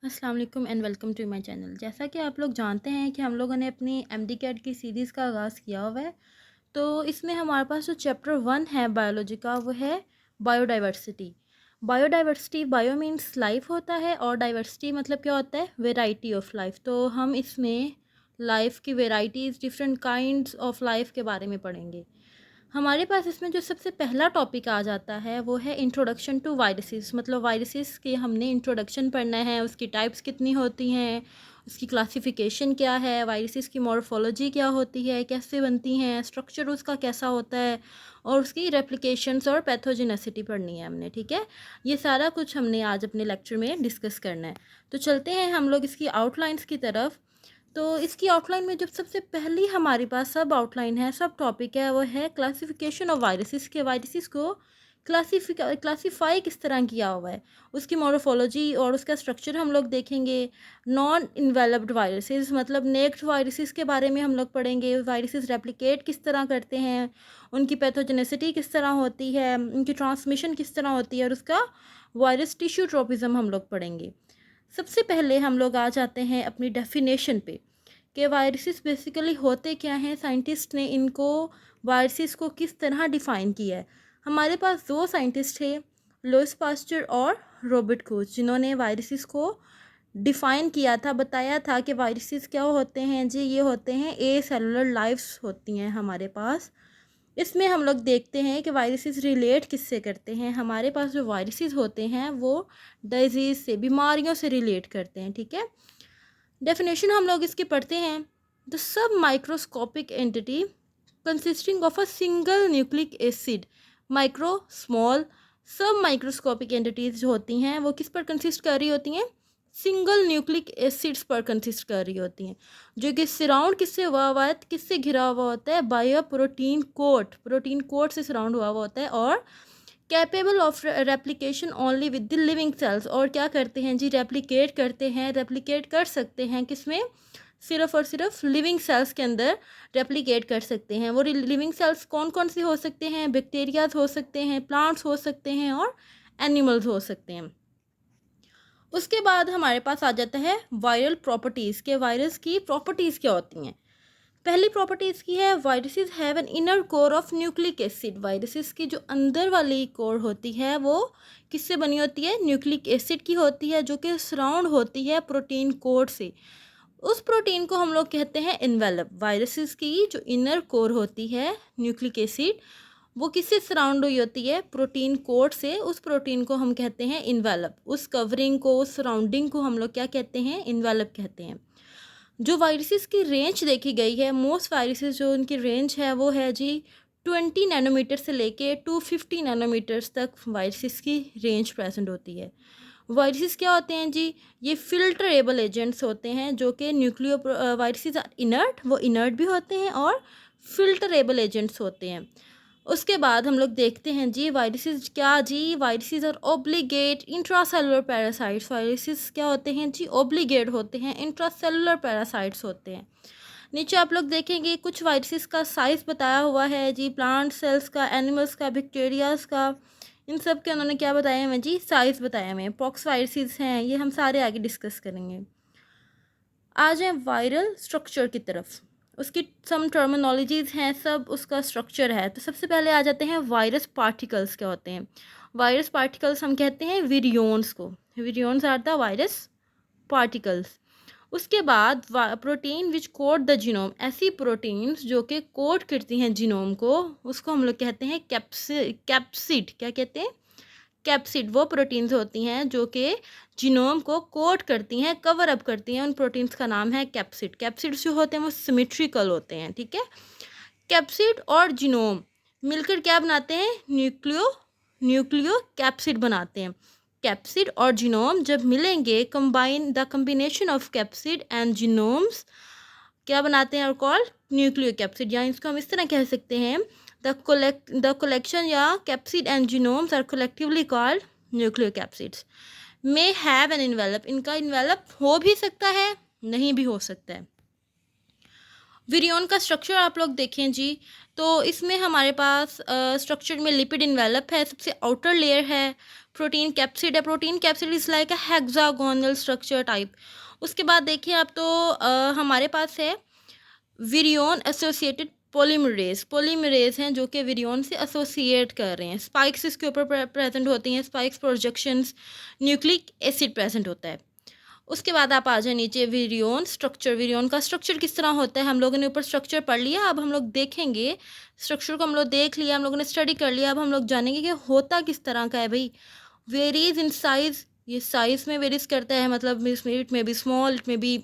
अस्सलाम वालेकुम and welcome to my channel. जैसा कि आप लोग जानते हैं कि हम लोगों ने अपनी एमडी कैट की सीरीज़ का आगाज़ किया हुआ है। तो इसमें हमारे पास जो चैप्टर 1 है बायोलॉजी का वो है biodiversity. Biodiversity, bio means life होता है और डाइवर्सिटी मतलब क्या होता है, वेराइटी ऑफ लाइफ। तो हम इसमें लाइफ की varieties, different kinds of life के बारे में पढ़ेंगे। हमारे पास इसमें जो सबसे पहला टॉपिक आ जाता है वो है इंट्रोडक्शन टू वायरसेस। मतलब वायरसेस के हमने इंट्रोडक्शन पढ़ना है, उसकी टाइप्स कितनी होती हैं, उसकी क्लासिफिकेशन क्या है, वायरसेस की मॉर्फोलॉजी क्या होती है, कैसे बनती हैं, स्ट्रक्चर उसका कैसा होता है और उसकी रेप्लिकेशंस और पैथोजेनेसिटी पढ़नी है हमने। ठीक है, ये सारा कुछ हमने आज अपने लेक्चर में डिस्कस करना है। तो चलते हैं हम लोग इसकी आउटलाइंस की तरफ। तो इसकी आउटलाइन में जो सबसे पहली हमारे पास सब आउटलाइन है, सब टॉपिक है, वो है क्लासिफिकेशन ऑफ वायरसेस के। वायरसेस को क्लासीफाई किस तरह किया हुआ है, उसकी मॉर्फोलॉजी और उसका स्ट्रक्चर हम लोग देखेंगे। नॉन इन्वेलप्ड वायरसेस मतलब नेक्ड वायरसेस के बारे में हम लोग पढ़ेंगे। वायरसेस रेप्लिकेट किस तरह करते हैं, उनकी पैथोजेनेसिटी किस तरह होती है, उनकी ट्रांसमिशन किस तरह होती है और उसका वायरस टिश्यू ट्रोपिज्म हम लोग पढ़ेंगे। सबसे पहले हम लोग आ जाते हैं अपनी डेफिनेशन पे कि वायरसेस बेसिकली होते क्या हैं। साइंटिस्ट ने इनको वायरसेस को किस तरह डिफ़ाइन किया है। हमारे पास दो साइंटिस्ट थे, लुईस पास्चर और रॉबर्ट कोच, जिन्होंने वायरसेस को डिफ़ाइन किया था, बताया था कि वायरसेस क्या होते हैं जी। ये होते हैं ए सेलुलर लाइफ्स होती हैं हमारे पास। इसमें हम लोग देखते हैं कि वायरसेस रिलेट किससे करते हैं। हमारे पास जो वायरसेस होते हैं वो डिजीज़ से, बीमारियों से रिलेट करते हैं। ठीक है, डेफिनेशन हम लोग इसकी पढ़ते हैं। The sub microscopic entity consisting of a single nucleic acid. Micro, small, सब माइक्रोस्कोपिक एंटिटीज जो होती हैं वो किस पर कंसिस्ट कर रही होती हैं, सिंगल न्यूक्लिक एसिड्स पर कंसिस्ट कर रही होती हैं, जो कि सराउंड किससे हुआ हुआ है, किससे घिरा हुआ होता है, by a protein coat. Protein coat से सराउंड हुआ हुआ होता है और capable of replication only with the living cells. और क्या करते हैं जी, रेप्लिकेट करते हैं, रेप्लिकेट कर सकते हैं किसमें, सिर्फ और सिर्फ लिविंग सेल्स के अंदर रेप्लिकेट कर सकते हैं। वो लिविंग सेल्स कौन कौन से हो सकते हैं, बैक्टीरियाज हो सकते हैं, प्लांट्स हो सकते हैं और एनिमल्स हो सकते हैं। उसके बाद हमारे पास आ जाता है वायरल प्रॉपर्टीज़ के। वायरस की प्रॉपर्टीज़ क्या होती हैं। पहली प्रॉपर्टीज़ की है viruses have an inner core of nucleic acid. Viruses की जो अंदर वाली कोर होती है वो किससे बनी होती है, न्यूक्लिक एसिड की होती है, जो कि सराउंड होती है प्रोटीन कोर से। उस प्रोटीन को हम लोग कहते हैं इन्वेलप। वायरसेस की जो इनर कोर होती है न्यूक्लिक एसिड, वो किससे सराउंड हुई होती है, प्रोटीन कोट से। उस प्रोटीन को हम कहते हैं इन्वेलप। उस कवरिंग को, उस सराउंडिंग को हम लोग क्या कहते हैं, इन्वेलप कहते हैं। जो वायरसेस की रेंज देखी गई है, मोस्ट वायरसेस जो उनकी रेंज है वो है जी 20 नैनोमीटर से लेके 250 नैनोमीटर्स तक वायरसेस की रेंज प्रेजेंट होती है। वायरसेस क्या होते हैं जी, ये फिल्टरेबल एजेंट्स होते हैं, जो कि न्यूक्लियो वायरसेस आर इनर्ट, वो इनर्ट भी होते हैं और फिल्टरेबल एजेंट्स होते हैं। उसके बाद हम लोग देखते हैं जी वायरसेस क्या जी, वायरसेस और ओब्लिगेट इंट्रासेलुलर पैरासाइट्स। वायरसेस क्या होते हैं जी, ओब्लिगेट होते हैं, इंट्रासेलुलर पैरासाइट्स होते हैं। नीचे आप लोग देखेंगे कुछ वायरसेस का साइज़ बताया हुआ है जी, प्लांट सेल्स का, एनिमल्स का, बैक्टीरियाज का, इन सब के उन्होंने क्या बताया हुए जी, साइज़ बताए हुए हैं। पॉक्स वायरसेस हैं, ये हम सारे आगे डिस्कस करेंगे। आ जाए वायरल स्ट्रक्चर की तरफ, उसकी सम टर्मिनोलॉजीज़ हैं, सब उसका स्ट्रक्चर है। तो सबसे पहले आ जाते हैं वायरस पार्टिकल्स क्या होते हैं। वायरस पार्टिकल्स हम कहते हैं विरियोन्स को। विरियोन्स आर द वायरस पार्टिकल्स। उसके बाद protein which code the genome. ऐसी प्रोटीन्स जो कि कोड करती हैं जीनोम को, उसको हम लोग कहते हैं कैप्सिड। क्या कहते हैं, कैप्सिड। वो प्रोटीन्स होती हैं जो कि जीनोम को कोट करती हैं, कवर अप करती हैं। उन प्रोटीन्स का नाम है कैप्सिड। कैप्सिड्स जो होते हैं वो सिमेट्रिकल होते हैं। ठीक है, कैप्सिड और जीनोम मिलकर क्या बनाते हैं, न्यूक्लियो कैप्सिड बनाते हैं। कैप्सिड और जीनोम जब मिलेंगे, combine the combination of capsid and genomes क्या बनाते हैं, और कॉल्ड न्यूक्लियो कैप्सिड। या इसको हम इस तरह कह सकते हैं, द कलेक्शन या capsid and genomes are collectively called nucleocapsids. May have an envelope. इनका इन्वेलप हो भी सकता है, नहीं भी हो सकता है। विरियन का स्ट्रक्चर आप लोग देखें जी, तो इसमें हमारे पास स्ट्रक्चर में लिपिड इन्वेलप है, सबसे आउटर लेयर है, प्रोटीन कैप्सिड है, protein capsid is like a hexagonal structure type. उसके बाद देखिए आप तो हमारे पास है विरियन एसोसिएटेड पोलीमरेज, पोलीमरेज हैं जो कि विरियन से एसोसिएट कर रहे हैं। स्पाइक्स इसके ऊपर प्रेजेंट होती हैं, spikes projections, nucleic acid present होता है। उसके बाद आप आ जाए नीचे विरियन स्ट्रक्चर। विरियन का स्ट्रक्चर किस तरह होता है हम लोगों ने ऊपर स्ट्रक्चर पढ़ लिया, अब हम लोग देखेंगे स्ट्रक्चर को, हम लोग देख लिया, हम लोगों ने स्टडी कर लिया, अब हम लोग जानेंगे कि होता किस तरह का है भाई। वेरीज इन साइज, ये साइज़ में वेरीज करता है, मतलब इट में बी स्मॉल, इट में बी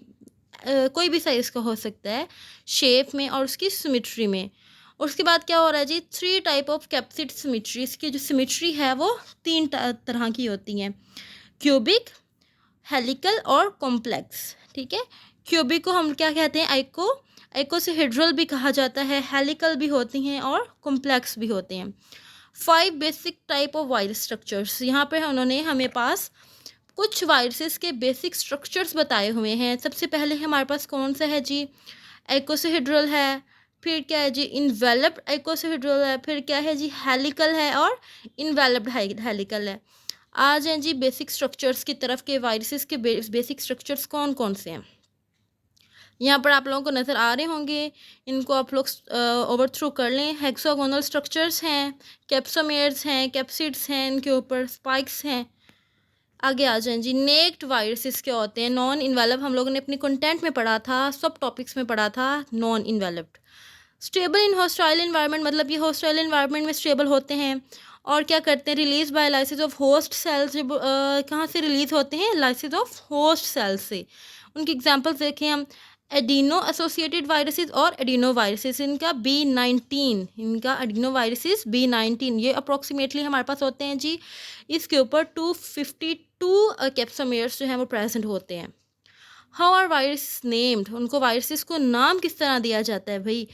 कोई भी साइज़ का हो सकता है, शेप में और उसकी सिमिट्री में। और उसके बाद क्या हो रहा है जी, 3 टाइप ऑफ कैप्सिड सिमिट्री, इसकी जो सिमिट्री है वो 3 तरह की होती हैं, क्यूबिक, हेलिकल और कॉम्प्लेक्स। ठीक है, क्यूबिक को हम क्या कहते हैं, आइकोसाहेड्रल भी कहा जाता है, हेलिकल भी होती हैं और कॉम्प्लेक्स भी होते हैं। 5 basic type of virus structures, यहाँ पे उन्होंने हमें पास कुछ वायरसेस के बेसिक स्ट्रक्चर्स बताए हुए हैं। सबसे पहले हमारे पास कौन सा है जी, आइकोसाहेड्रल है, फिर क्या है जी इन्वेलप्ड आइकोसाहेड्रल है, फिर क्या है जी हेलिकल है और इन्वेलप्ड हेलिकल है। आ जाएं जी बेसिक स्ट्रक्चर्स की तरफ के, वायरसेस के बेसिक स्ट्रक्चर्स कौन कौन से हैं। यहाँ पर आप लोगों को नज़र आ रहे होंगे, इनको आप लोग ओवर थ्रू कर लें। हेक्सागोनल स्ट्रक्चर्स हैं, कैप्सोमेयर्स हैं, कैप्सिड्स हैं, इनके ऊपर स्पाइक्स हैं। आगे आ जाएं जी, नेक्ड वायरसेस क्या होते हैं, नॉन इन्वेलप, हम लोगों ने अपने कंटेंट में पढ़ा था, सब टॉपिक्स में पढ़ा था, non enveloped. Stable in hostile environment, मतलब ये हॉस्टाइल इन्वायरमेंट में स्टेबल होते हैं और क्या करते हैं, release by lysis of host cells. जब कहाँ से रिलीज होते हैं, लाइसिस ऑफ होस्ट सेल्स से। उनकी एग्जांपल्स देखें हम, एडिनो एसोसिएटेड वायरसेस और एडिनो वायरसेस, इनका B19, इनका एडिनो वायरसेस B19, ये अप्रॉक्सीमेटली हमारे पास होते हैं जी, इसके ऊपर 252 कैप्सोमेयर्स जो हैं वो प्रेजेंट होते हैं। हाउ आर वायरस नेम्ड, उनको वायरसेस को नाम किस तरह दिया जाता है भाई,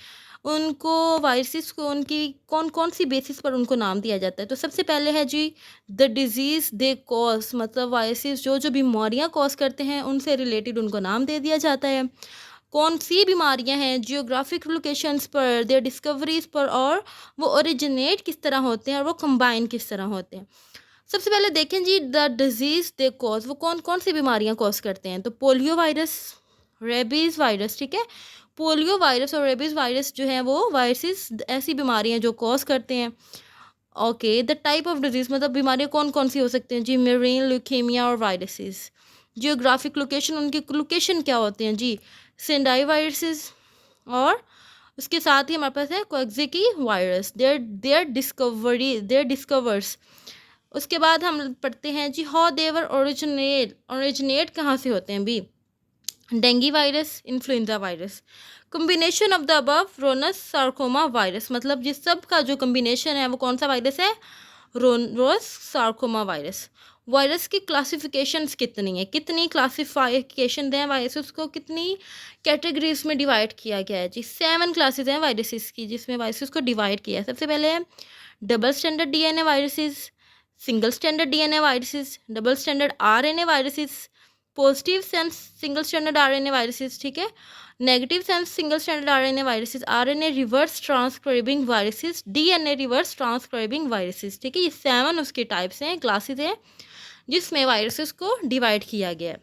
उनको वायरसेस को उनकी कौन कौन सी बेसिस पर उनको नाम दिया जाता है। तो सबसे पहले है जी द डिजीज़ दे कॉज, मतलब वायरसेस जो जो बीमारियां कॉज करते हैं उनसे रिलेटेड उनको नाम दे दिया जाता है। कौन सी बीमारियां हैं, जियोग्राफिक लोकेशंस पर, देयर डिस्कवरीज पर, और वो ओरिजिनेट किस तरह होते हैं और वो कंबाइन किस तरह होते हैं। सबसे पहले देखें जी द डिजीज़ दे कॉज, वो कौन कौन सी बीमारियां कॉज करते हैं। तो पोलियो वायरस, रेबीज़ वायरस, ठीक है, पोलियो वायरस और रेबीज़ वायरस जो है वो वायरसेस ऐसी बीमारियां जो कॉज करते हैं। Okay, the type of disease, मतलब बीमारियां कौन कौन सी हो सकती हैं जी, मेरीन, ल्यूकेमिया और वायरसेस। जियोग्राफिक लोकेशन, उनकी लोकेशन क्या होते हैं जी, सेंडाई वायरसेस। और उसके साथ ही हमारे पास है कोएक्सिकी वायरस, देयर डिस्कवर्स। उसके बाद हम पढ़ते हैं जी हाउ देवर ओरिजिनेट कहाँ से होते हैं भी, dengue virus, influenza virus. Combination of the above Rous sarcoma virus, मतलब जिस सब का जो कॉम्बिनेशन है वो कौन सा वायरस है, रोनस सार्कोमा वायरस। वायरस की क्लासिफिकेशंस कितनी है, कितनी क्लासिफिकेशन हैं वायरसेस को, कितनी कैटेगरीज में डिवाइड किया गया है जी, 7 क्लासेस हैं वायरसेस की जिसमें वायरसेस को डिवाइड किया है। सबसे पहले है double standard DNA viruses, single standard DNA viruses, double standard RNA viruses, positive sense single standard RNA viruses, ठीक है, negative sense single standard RNA viruses, RNA reverse transcribing viruses, DNA reverse transcribing viruses, ठीक है, ये 7 उसके types हैं, classes हैं जिसमें viruses को डिवाइड किया गया है।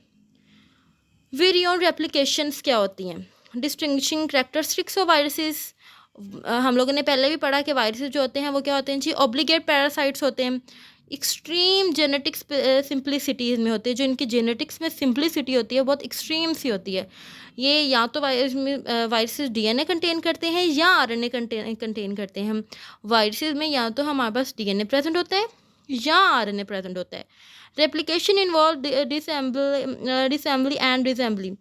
विरियन रेप्लिकेशंस क्या होती हैं, डिस्टिंग्विशिंग कैरेक्टरिस्टिक्स ऑफ वायरसेस, हम लोगों ने पहले भी पढ़ा कि वायरसेस जो होते हैं वो क्या होते हैं जी, ऑब्लिगेट पैरासाइट्स होते हैं, एक्सट्रीम जेनेटिक्स सिंप्लिसिटीज़ में होते हैं, जो इनकी जेनेटिक्स में सिंप्लिसिटी होती है बहुत एक्सट्रीम सी होती है। ये या तो वायरसेस डीएनए कंटेन करते हैं या आरएनए कंटेन करते हैं। हम वायरसेस में या तो हमारे पास डीएनए प्रेजेंट होता है या आरएनए प्रेजेंट होता है। Replication involve disassembly and disassembly,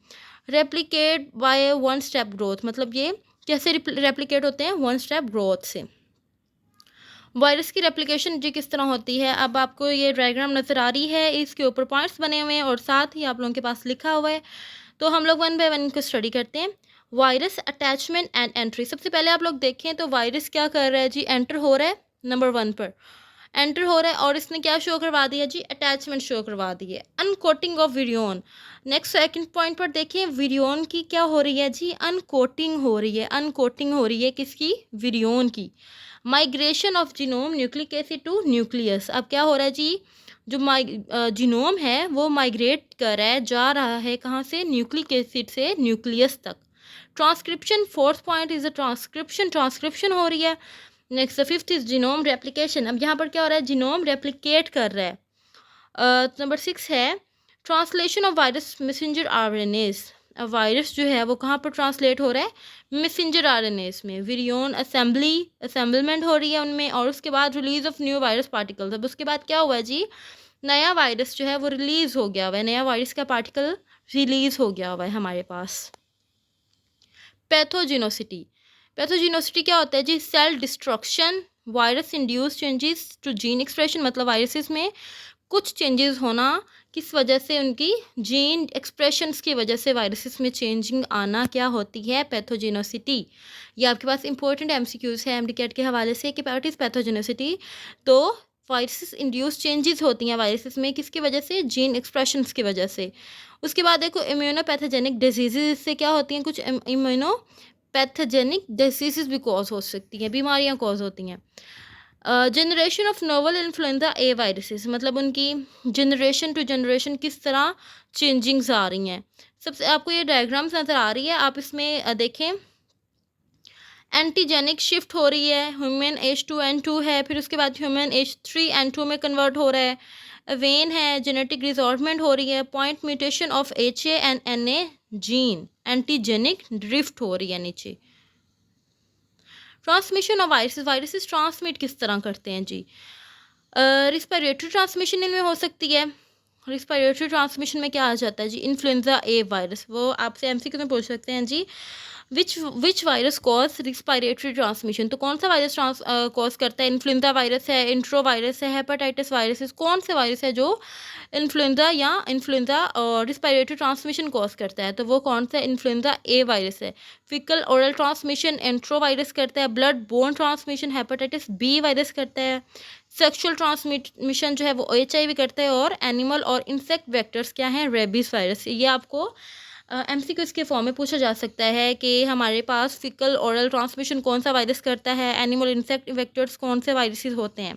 replicate by one step growth, मतलब ये कैसे रेप्लिकेट होते हैं, वन स्टेप ग्रोथ से। वायरस की रेप्लिकेशन जी किस तरह होती है, अब आपको ये डायग्राम नज़र आ रही है, इसके ऊपर पॉइंट्स बने हुए हैं और साथ ही आप लोगों के पास लिखा हुआ है, तो हम लोग 1 बाय 1 को स्टडी करते हैं। वायरस अटैचमेंट एंड एंट्री, सबसे पहले आप लोग देखें तो वायरस क्या कर रहा है जी, एंटर हो रहा है नंबर 1 पर, एंटर हो रहा है और इसने क्या शो करवा दिया जी, अटैचमेंट शो करवा दी है। Uncoating of virion, next second point पर देखिए विरियोन की क्या हो रही है जी, अनकोटिंग हो रही है, अनकोटिंग हो रही है किसकी, विरियोन की। Migration of genome nucleic acid to nucleus, अब क्या हो रहा है जी, जो जीनोम है वो माइग्रेट कर रहा है, जा रहा है कहाँ से, न्यूक्लिक एसिड से न्यूक्लियस तक। Transcription, fourth point is a transcription, transcription हो रही है। Next fifth is genome replication, अब यहाँ पर क्या हो रहा है, जीनोम रेप्लिकेट कर रहा है। नंबर 6 है translation of virus messenger RNS, अब वायरस जो है वो कहाँ पर ट्रांसलेट हो रहा है, मैसेंजर आरएनएस में। विरियोन असेंबलमेंट हो रही है उनमें, और उसके बाद release of new virus particles, अब उसके बाद क्या हुआ है जी, नया वायरस जो है वो रिलीज हो गया हुआ है, नया वायरस का पार्टिकल रिलीज हो गया हुआ है हमारे पास। पैथोजिनोसिटी, पैथोजिनोसिटी क्या होता है जी, cell destruction, virus induce changes to gene expression, मतलब वायरसेस में कुछ चेंजेस होना, किस वजह से, उनकी जीन एक्सप्रेशंस की वजह से वायरसेस में चेंजिंग आना क्या होती है, पैथोजिनोसिटी। ये आपके पास इंपॉर्टेंट एमसीक्यूज है एमडीकैट के हवाले से कि व्हाट इज पैथोजिनोसिटी। तो वायरसेस इंड्यूस चेंजेस होती हैं वायरसेस में, किसकी वजह से, जीन एक्सप्रेशंस की वजह से। उसके बाद देखो इम्यूनोपैथोजेनिक डिजीजेज से क्या होती हैं, कुछ इम्यूनोपैथोजेनिक डिजीजेस भी कॉज हो सकती हैं, बीमारियां कॉज होती हैं। Generation of novel influenza A viruses, मतलब उनकी जनरेशन टू जनरेशन किस तरह चेंजिंग्स आ रही हैं। सबसे आपको ये डायग्राम्स नज़र आ रही है, आप इसमें देखें, एंटीजेनिक शिफ्ट हो रही है, ह्यूमन H2N2 है, फिर उसके बाद ह्यूमन H3N2 में कन्वर्ट हो रहा है, वेन है, जेनेटिक रिजॉर्टमेंट हो रही है, point mutation of HA and NA gene, antigenic drift हो रही है नीचे। Transmission of viruses, viruses transmit किस तरह करते हैं जी, रिस्पायरेटरी ट्रांसमिशन इनमें हो सकती है। रिस्पायरेटरी ट्रांसमिशन में क्या आ जाता है जी, इन्फ्लुएंजा ए वायरस, वो आपसे एमसीक्यू में पूछ सकते हैं जी, विच वायरस कॉज रिस्पायरेटरी ट्रांसमिशन, तो कौन सा वायरस कॉज करता है, इन्फ्लुएंजा वायरस है, इंट्रो वायरस है, हेपेटाइटिस वायरस, कौन से वायरस है जो इन्फ्लुएंजा और रिस्पायरेटरी ट्रांसमिशन कॉज करता है, तो वो कौन सा, इन्फ्लुएंजा ए वायरस है। Faecal oral transmission entero virus करता है, blood borne transmission hepatitis B virus करता है, सेक्सुअल ट्रांसमिशन जो है वो HIV करता है, और एनिमल और इंसेक्ट वेक्टर्स क्या हैं, रेबीज वायरस। ये आपको MCQs के फॉर्म में पूछा जा सकता है कि हमारे पास फीकल ओरल ट्रांसमिशन कौन सा वायरस करता है, एनिमल इंसेक्ट वेक्टर्स कौन से वायरसेस होते हैं।